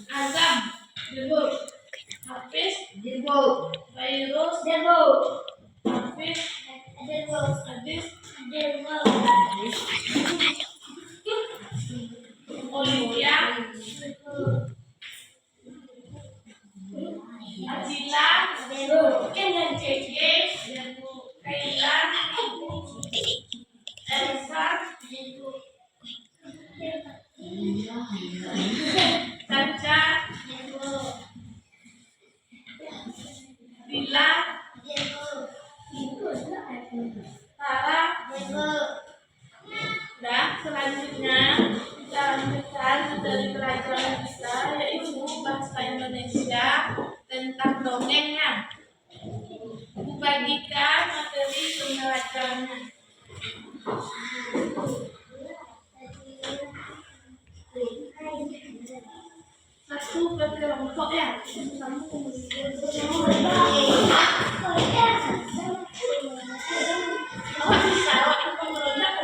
Azam, debut. Hafiz, debut. Fairuz, debut. Hafiz, debut. Hadis, debut. Olivia, debut. Ajila, debut. Kenyan Cece, debut. Kaila, Elsa, debut. Caca, Bila, Tara, dan selanjutnya kita lanjutkan dari pelajaran kita yaitu bahasa Indonesia tentang dongengnya. Bagikan materi pembelajarannya. Satu kelompok ya.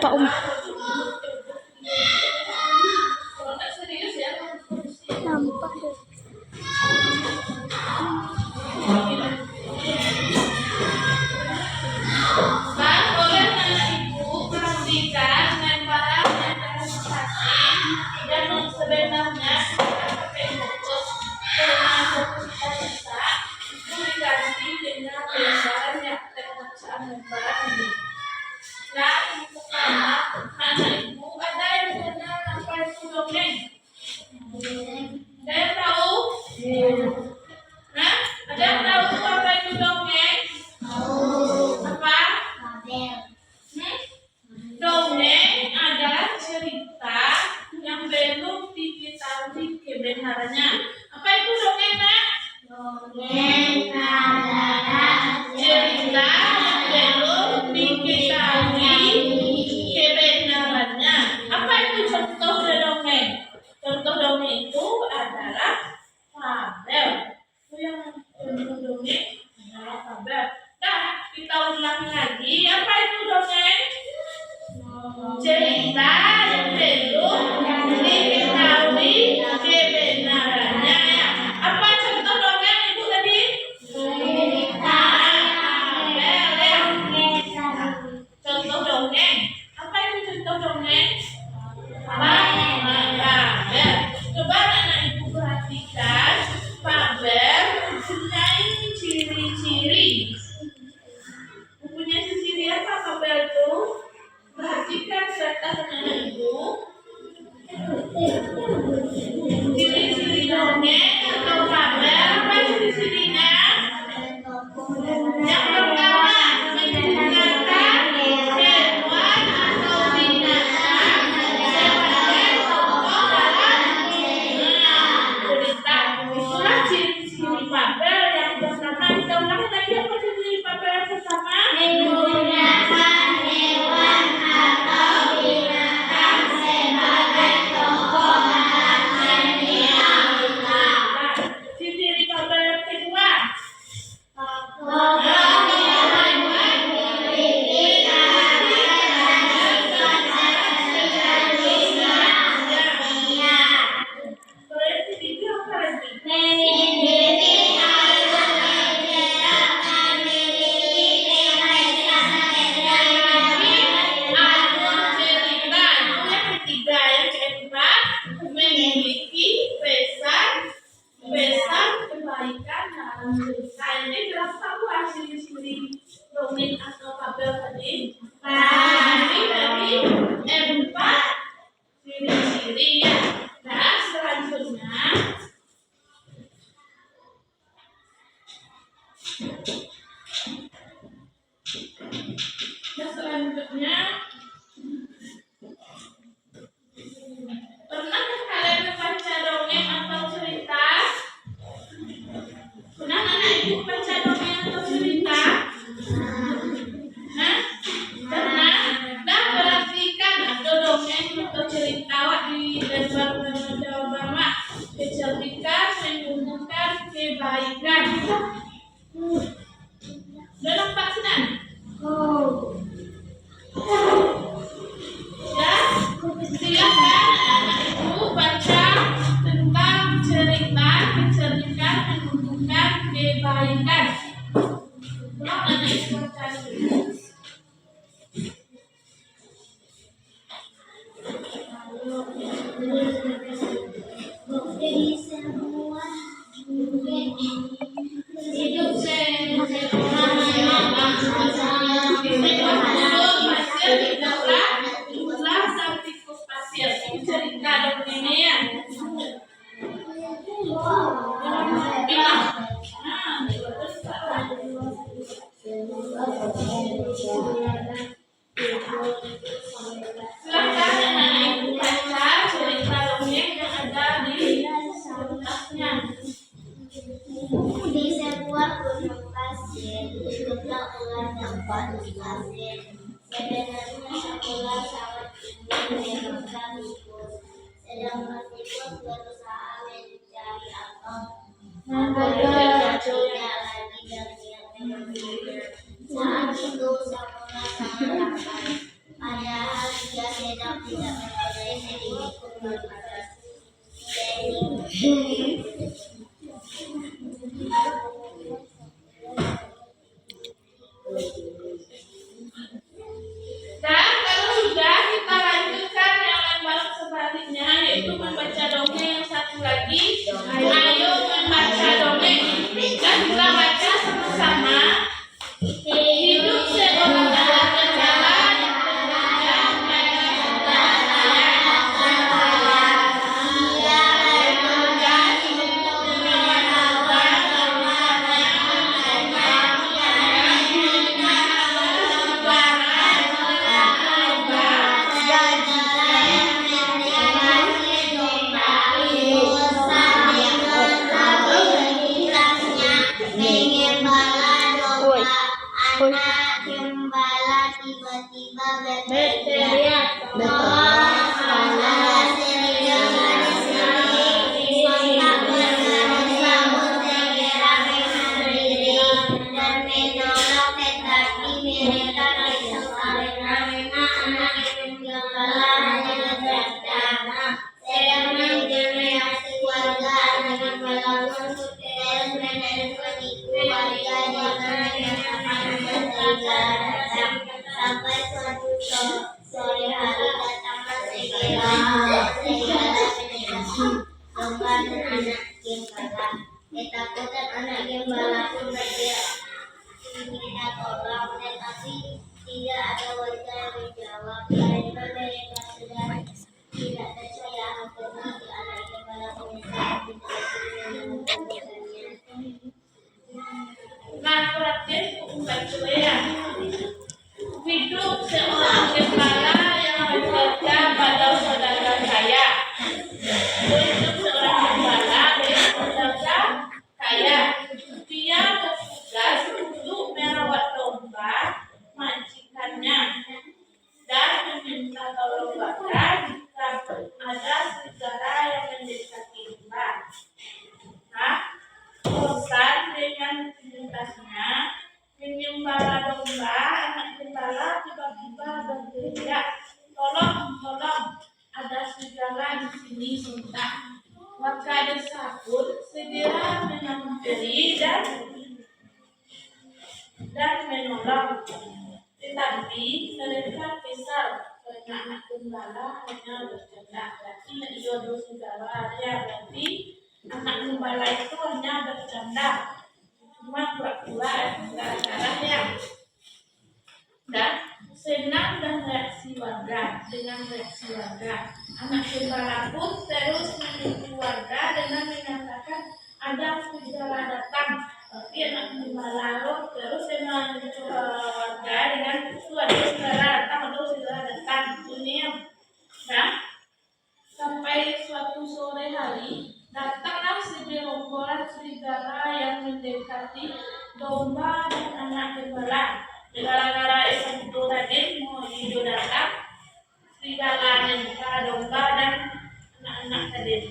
Pak Um. Serius ya? Nampak deh. Bang, boleh nanya ibu perhatikan lemparan yang masing-masing dan sebenarnya kita pakai fokus karena kita bisa kiri ya. Nah, selanjutnya pernahkah kalian membaca dongeng atau cerita? Pernah anak ibu baca dongeng atau cerita? Hah? Pernah? Nah, perhatikan ada dongeng atau cerita di dalam jawaban kecerdikan menumbuhkan kebaikan. Udah nampak senang? Ya, silakan anak ibu baca tentang cerita kecerdikan menumbuhkan kebaikan. Tolong anak ibu baca dulu. Dari semua Hidup seorang yang pasir tidaklah sang tikus pasir. Cerita dongengnya ya. Silakan anak ibu baca cerita dongeng yang ada di atasnya. di sebuah gunung pasir hiduplah ular dan paus pasir. Sebenarnya sekolah sangat tinggi memang tikus. Sedangkan tikus berusaha mencari apel. Naga tidak lagi berniat mengambilnya. Saat itu sekolah sangat lapar. Padahal dia sedang tidak mempunyai sedikit pun makanan. Dan kalau sudah kita lanjutkan yang lembaran sebaliknya, yaitu membaca dongeng yang satu lagi. Ayo membaca dongeng dan kita baca sama-sama. Hidup seorang anak berjalan yang Anak gembala tiba-tiba berteriak, "Tolong, salah serigala di sini!" Sontak bergerak sambut segera berdiri dan menolong, tetapi mereka risau karena anak gembala hanya berteriak. Sedang reaksi warga, anak gembala pun terus-menerus menipu warga dengan sampai suatu sore hari datanglah serigala meninggalkan domba dan anak gembala. Ketakutan anak gembala pun bergerak meminta tolong, tetapi tidak ada warga yang menjawab karena mereka sudah tidak percaya akhirnya si anak gembala menyesal tidak menemukannya. Nah, perhatian membaca ya. Hidup seorang gembala yang bekerja pada saudagar kaya. Hidup seorang gembala yang bekerja kaya. Dia bertugas untuk merawat domba majikannya dan meminta tolong warga jika ada serigala yang mendekati domba. Nah, bosan dengan aktivitasnya menyembara domba, anak gembala tiba-tiba berteriak, "Tolong, tolong, ada serigala di sini sontak." Warga desa pun segera menghampiri dan menolong. Tetapi mereka kesal karena anak gembala hanya bercanda. Berarti ia serigala ya, berarti anak gembala itu hanya bercanda, cuma pura-pura gara-gara ya. Dan senang dan reaksi warga dengan reaksi warga. Anak gembala pun terus menipu warga dengan menyatakan ada serigala datang. Tapi anak gembala terus menipu warga dengan ada serigala datang atau serigala datang. Dunia. Nah, sampai suatu sore hari datanglah segerombolan serigala yang mendekati domba dan anak gembala. Gara-gara itu tadi mau hidup datang, serigala dan domba dan anak-anak tadi.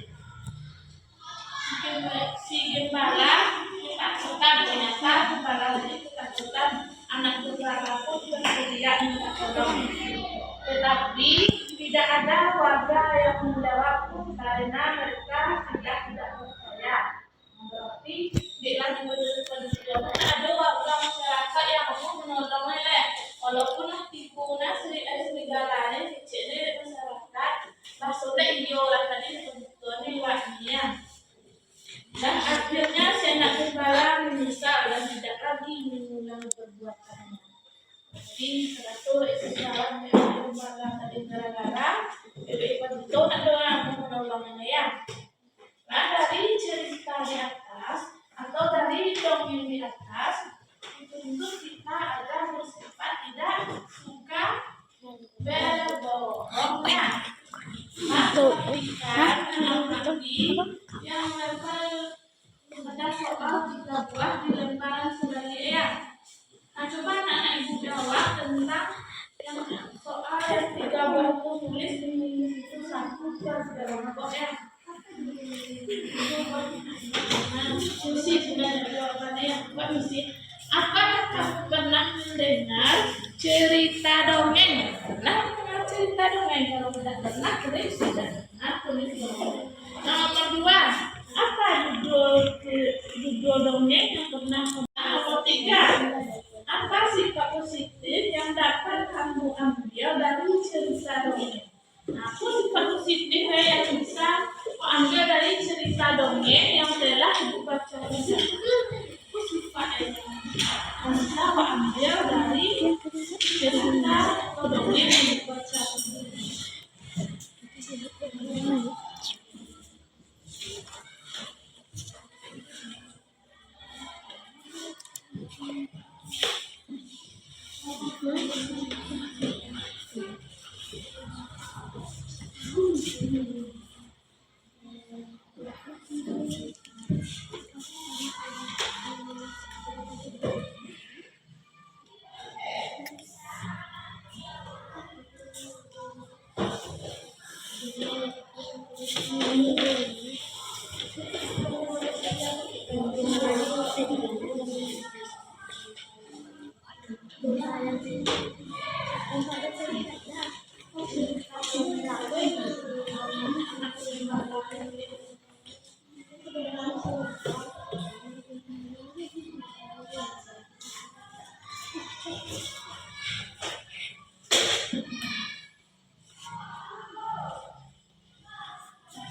Si gembala ketakutan, ternyata gembala tadi ketakutan, anak gembala pun berteriak minta tolong. Tetapi tidak ada warga yang menjawab karena mereka tidak percaya. Berarti bila ada warga masyarakat yang mau menolongnya, walaupun tipunya serigalanya kecilnya masyarakat, maksudnya idiolah tadi sebetulnya wakilnya. Dan akhirnya Senak Gembala menyesal dan tidak lagi mengulangi perbuatannya. Jadi teratur kesalahan Gembala tadi gara-gara itu nak doang menolongnya ya. Nah, dari cerita di atas atau dari dongeng di atas itu kita ada bersifat tidak suka berbohongnya. Yang ada soal 3 buah di lembaran sebagai ya. Nah, coba anak-anak ibu jawab tentang yang soal yang 3 buah itu tulis di situ 1 dan segala macam ya. Susi sudah jawabannya yang Mbak Susi. Apakah kamu pernah mendengar cerita dongeng? Pernah mendengar cerita dongeng? Kalau tidak pernah, tulis sudah. Tulis dongeng. Nomor 2, apa judul dongeng yang pernah? Nomor 3, apa sifat positif yang dapat kamu ambil dari cerita dongeng? Apa sifat positif yang bisa ambil dari cerita dongeng yang telah ibu baca ini? Apa sifat yang bisa ambil dari cerita atau dongeng yang ibu baca ini?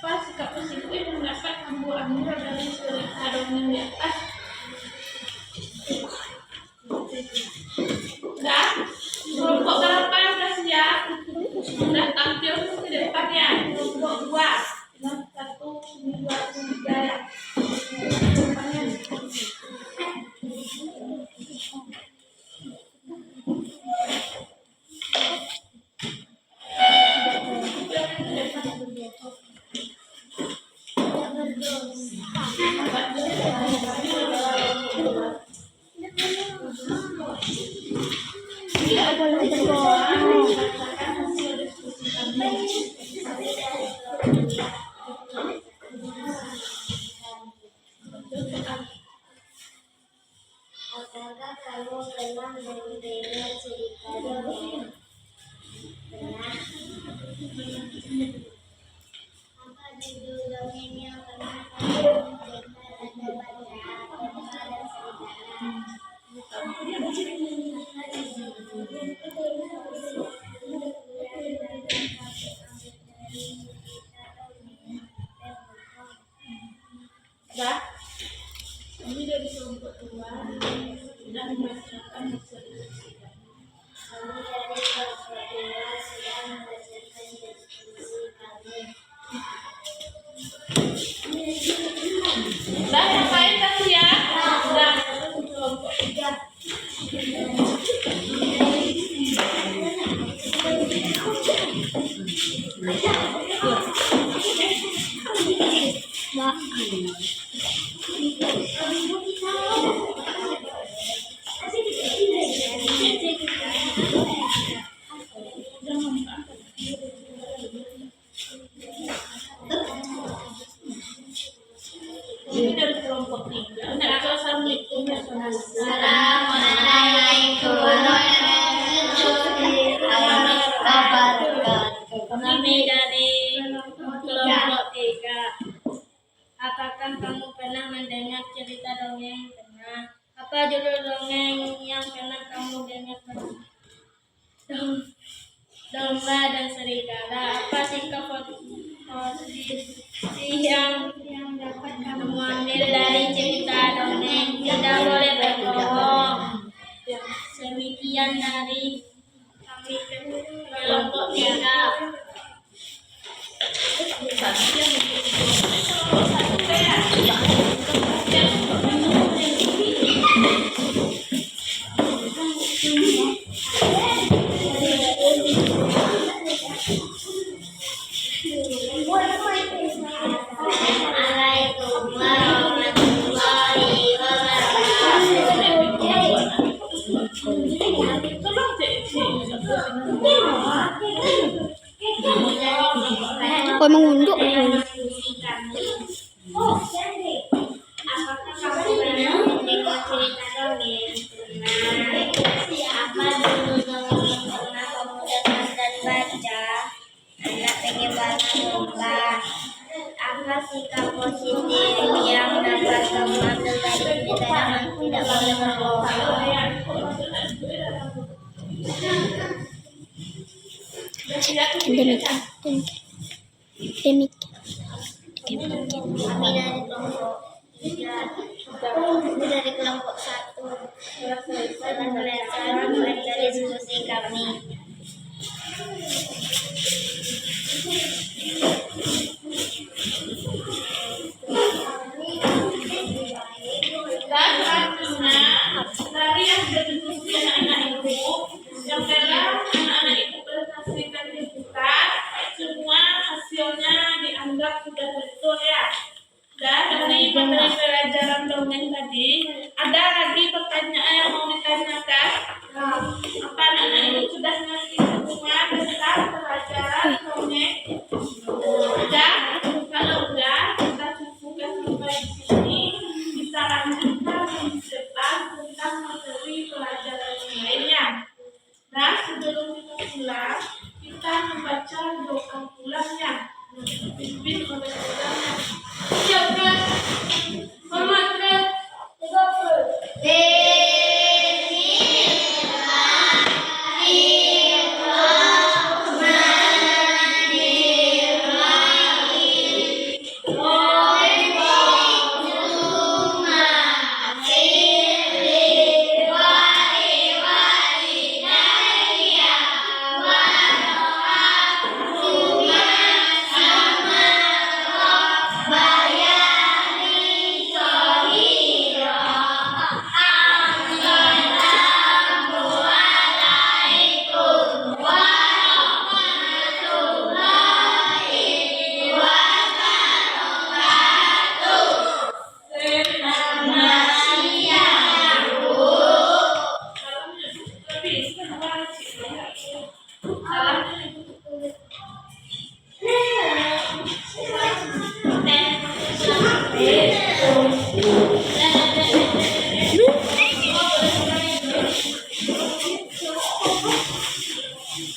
Apa sikap positif yang dapat kamu ambil dari cerita dongeng di atas? Sudah? Kelompok berapa yang sudah siap? Sudah tampil ke depan ya. Kelompok 2. 1, 2, 3 ya. Apakah kamu pernah mendengar cerita dongeng? Pernah? Apa judul dongeng yang pernah kamu dengar atau baca? Domba dan serigala. Sudah? Ini dari kelompok 2 dan membacakan hasil. Kami dari Ini dari kelompok 3. Nah, assalamualaikum Assalamualaikum warahmatullahi wabarakatuh. Kami dari kelompok 3. Apakah kamu pernah mendengar cerita dongeng pernah? Apa judul dongeng yang pernah kamu dengar? Domba dan serigala. Apa sikap posisi yang dapat kamu ambil dari cerita dongeng? Tidak boleh berbohong. Demikian dari kami kelompok 3. Assalamualaikum warahmatullahi wabarakatuh. Kok mengunjuk? Apakah kamu pernah mendengar cerita dongeng? Apa dulu dongeng yang pernah kamu dengar dan baca? Anak penyebaran domba. Apa sikap positif yang dapat kamu ambil dari cerita dongeng? Tidak boleh berbohong. Demikian. Kami dari kelompok 3. Kami dari kelompok 1. Silakan baca diskusi kami. Dan selanjutnya dari yang berdiskusi anak-anak ibu yang telah anak-anak ibu presentasikan di buka, semua hasilnya dianggap sudah betul ya. Dan dari materi pelajaran dongeng tadi, ada lagi pertanyaan yang mau ditanyakan? Apa anak-anak ibu sudah ngerti semua tentang pelajaran dongeng? Udah? Kalau udah, kita cukupkan sampai di sini. Kita lanjutkan di depan tentang materi pelajaran yang lainnya. Nah, sebelum kita pulang, kita membaca doa pulangnya. Dipimpin oleh saudara. Siap, kan? Hormat, kan?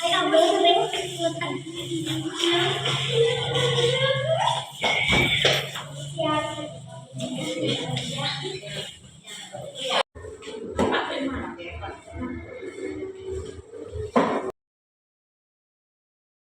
Ayo ambil